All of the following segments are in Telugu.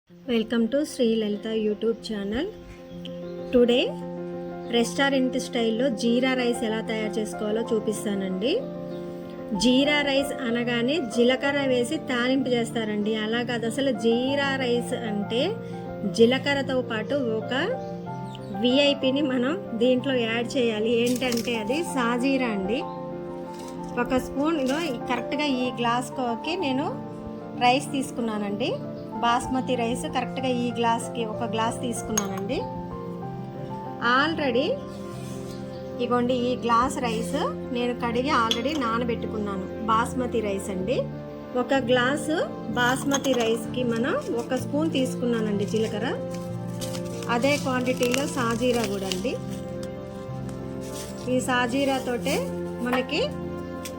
Welcome to Shri Lalitha YouTube channel. Today restaurant స్టైల్లో జీరా రైస్ ఎలా తయారు చేసుకోవాలో చూపిస్తానండి. జీరా రైస్ అనగానే జీలకర్ర వేసి తాలింపు చేస్తారండి. అలా కాదు, అసలు జీరా రైస్ అంటే జీలకర్రతో పాటు ఒక విఐపిని మనం దీంట్లో యాడ్ చేయాలి. ఏంటంటే అది సాజీరా అండి. ఒక స్పూన్ కరెక్ట్గా ఈ గ్లాస్కి నేను రైస్ తీసుకున్నానండి. బాస్మతి రైస్ కరెక్ట్గా ఈ గ్లాస్కి ఒక గ్లాస్ తీసుకున్నానండి. ఆల్రెడీ ఇగోండి ఈ గ్లాస్ రైస్ నేను కడిగి ఆల్రెడీ నానబెట్టుకున్నాను. బాస్మతి రైస్ అండి. ఒక గ్లాసు బాస్మతి రైస్కి మనం ఒక స్పూన్ తీసుకున్నానండి జీలకర్ర. అదే క్వాంటిటీలో సాజీరా కూడా అండి. ఈ సాజీరాతోటే మనకి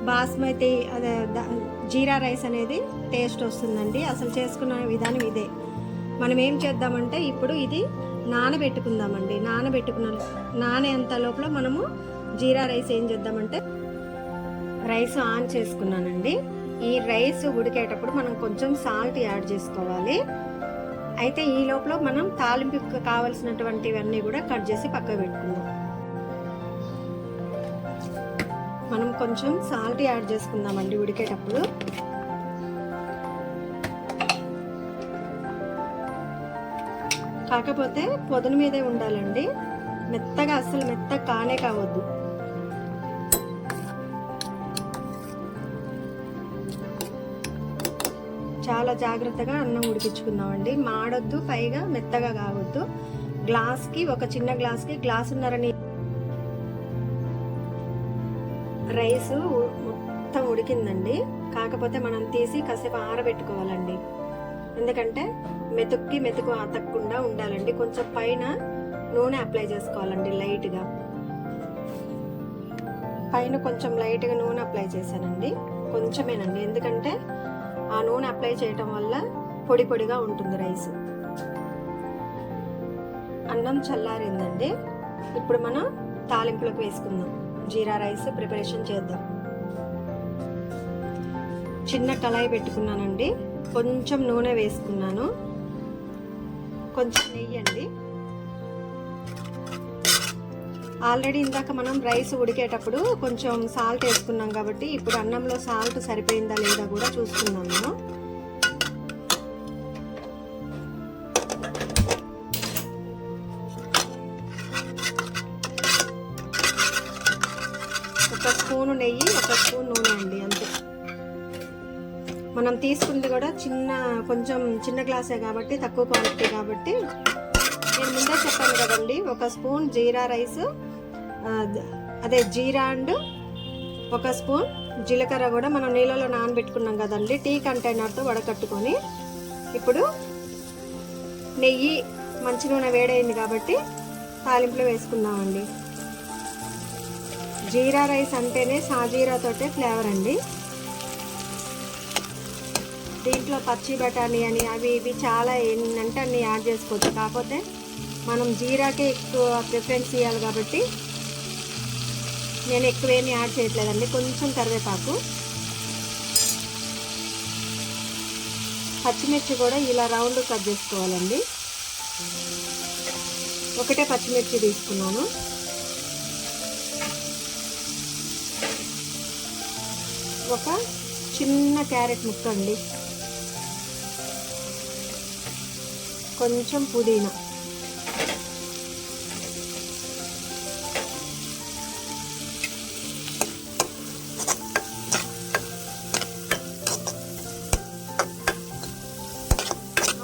బాస్మతి అదే జీరా రైస్ అనేది టేస్ట్ వస్తుందండి. అసలు చేసుకున్న విధానం ఇదే. మనం ఏం చేద్దామంటే ఇప్పుడు ఇది నానబెట్టుకుందామండి. నానేంత లోపల మనము జీరా రైస్ ఏం చేద్దామంటే రైస్ ఆన్ చేసుకున్నానండి. ఈ రైస్ ఉడికేటప్పుడు మనం కొంచెం సాల్ట్ యాడ్ చేసుకోవాలి. అయితే ఈ లోపల మనం తాలింపుకి కావాల్సినటువంటివన్నీ కూడా కట్ చేసి పక్కకు పెట్టుకుందాం. మనం కొంచెం సాల్ట్ యాడ్ చేసుకుందామండి ఉడికేటప్పుడు. కాకపోతే పొదను మీదే ఉండాలండి. మెత్తగా అస్సలు మెత్తగా కానే కావద్దు. చాలా జాగ్రత్తగా అన్నం ఉడికించుకుందామండి. మాడొద్దు, పైగా మెత్తగా కావద్దు. గ్లాస్కి ఒక చిన్న గ్లాస్కి గ్లాసున్నరని రైస్ మొత్తం ఉడికిందండి. కాకపోతే మనం తీసి కాసేపు ఆరబెట్టుకోవాలండి. ఎందుకంటే మెతుకు అతక్కుండా ఉండాలండి. కొంచెం పైన నూనె అప్లై చేసుకోవాలండి. పైన కొంచెం లైట్గా నూనె అప్లై చేశానండి. కొంచెమేనండి, ఎందుకంటే ఆ నూనె అప్లై చేయటం వల్ల పొడి పొడిగా ఉంటుంది రైస్. అన్నం చల్లారిందండి. ఇప్పుడు మనం తాలింపులకు వేసుకుందాం. జీరా రైస్ ప్రిపరేషన్ చేద్దాం. చిన్న కళాయి పెట్టుకున్నానండి. కొంచెం నూనె వేసుకున్నాను, కొంచెం నెయ్యి అండి. ఆల్రెడీ ఇందాక మనం రైస్ ఉడికేటప్పుడు కొంచెం సాల్ట్ వేసుకున్నాం కాబట్టి ఇప్పుడు అన్నంలో సాల్ట్ సరిపోయిందా లేదా కూడా చూసుకున్నాం మనం. ఒక స్పూను నెయ్యి, ఒక స్పూన్ నూనె అండి, అంతే. మనం తీసుకుంది కూడా కొంచెం చిన్న గ్లాసే కాబట్టి, తక్కువ క్వాంటిటీ కాబట్టి నేను ముందే చెప్పాను కదండి. ఒక స్పూన్ జీరా రైస్, అదే జీరా అండ్ ఒక స్పూన్ జీలకర్ర కూడా మనం నీళ్ళలో నానబెట్టుకున్నాం కదండి. టీ కంటైనర్తో వడకట్టుకొని ఇప్పుడు నెయ్యి, మంచి నూనె వేడైంది కాబట్టి తాలింపులో వేసుకుందామండి. జీరా రైస్ అంటేనే సాజీరాతోటే ఫ్లేవర్ అండి. దీంట్లో పచ్చి బఠానీ అని అవి ఇవి చాలా ఏంటంటే అన్ని యాడ్ చేసుకోవచ్చు. కాకపోతే మనం జీరాకే ఎక్కువ ప్రిఫరెన్స్ ఇవ్వాలి కాబట్టి నేను ఎక్కువేమీ యాడ్ చేయట్లేదండి. కొంచెం కరివేపాకు, పచ్చిమిర్చి కూడా ఇలా రౌండ్ కట్ చేసుకోవాలండి. ఒకటే పచ్చిమిర్చి తీసుకున్నాను. ఒక చిన్న క్యారెట్ ముక్క అండి, కొంచెం పుదీనా,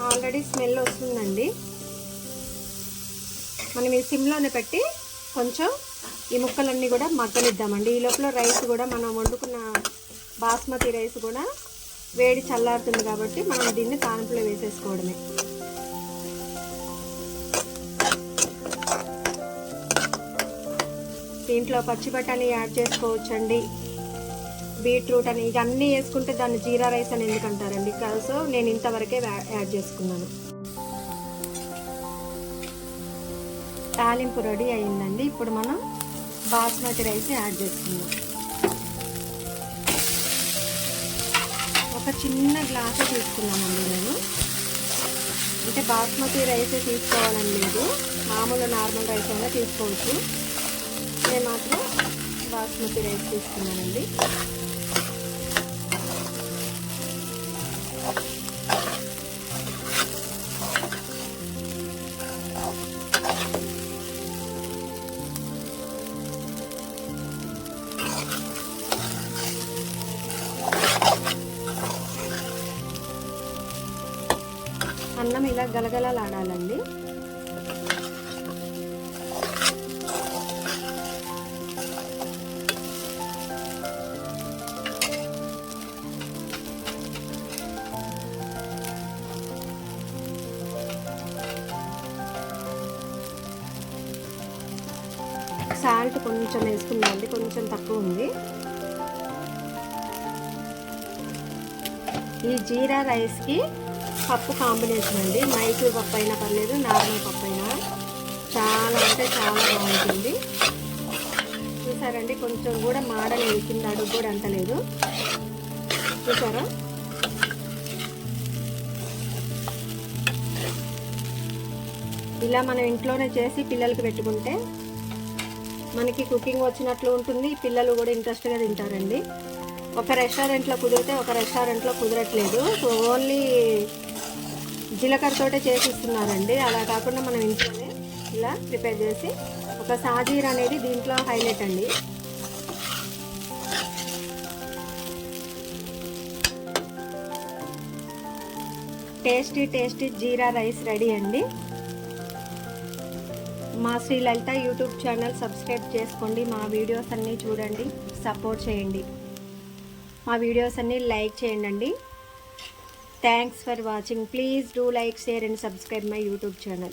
ఆల్రెడీ స్మెల్ వస్తుందండి. మనం ఈ సిమ్లోనే పెట్టి కొంచెం ఈ ముక్కలన్నీ కూడా మగ్గనిద్దామండి. ఈ లోపల రైస్ కూడా మనం వండుకున్న బాస్మతి రైస్ కూడా వేడి చల్లారుతుంది కాబట్టి మనం దీన్ని తాలింపులో వేసేసుకోవడమే. దీంట్లో పచ్చి బఠానీ యాడ్ చేసుకోవచ్చండి, బీట్రూట్ అని, ఇక అన్నీ వేసుకుంటే దాన్ని జీరా రైస్ అని ఎందుకంటారండి. సో నేను ఇంతవరకే యాడ్ చేసుకున్నాను. తాలింపు రెడీ అయిందండి. ఇప్పుడు మనం బాస్మతి రైస్ యాడ్ చేసుకుందాం. ఒక చిన్న గ్లాసు తీసుకున్నానండి నేను. అంటే బాస్మతి రైసే తీసుకోవాలని లేదు, మామూలు నార్మల్ రైస్ అయినా తీసుకోవచ్చు. నేను మాత్రం బాస్మతి రైస్ తీసుకున్నానండి. అన్నం ఇలా గలగలలాడాలండి. సాల్ట్ కొంచెం వేసుకుందామండి, కొంచెం తక్కువ ఉంది. ఈ జీరా రైస్కి పప్పు కాంబినేషన్ అండి. మైసూర్ పప్పు అయినా పర్లేదు, నార్మల్ పప్పు అయినా చాలా అంటే చాలా బాగుంటుంది. చూసారండి, కొంచెం కూడా మాడలేదు, కింద అడుగు కూడా అంటలేదు. చూసారా? ఇలా మనం ఇంట్లోనే చేసి పిల్లలకి పెట్టుకుంటే మనకి కుకింగ్ వచ్చినట్లు ఉంటుంది, పిల్లలు కూడా ఇంట్రెస్ట్గా తింటారండి. ఒక రెస్టారెంట్లో కుదిరితే ఒక రెస్టారెంట్లో కుదరట్లేదు, ఓన్లీ జీలకర్రతోటే చేసిస్తున్నారండి. అలా కాకుండా మనం ఇంట్లోనే ఇలా ప్రిపేర్ చేసి, ఒక సాజీర్ అనేది దీంట్లో హైలైట్ అండి. టేస్టీ టేస్టీ జీరా రైస్ రెడీ అండి. మా Shri Lalitha YouTube channel subscribe చేసుకోండి, మా వీడియోస్ అన్నీ చూడండి, సపోర్ట్ చేయండి, మా వీడియోస్ అన్నీ లైక్ చేయండి. Thanks for watching. Please do like, share and subscribe my YouTube channel.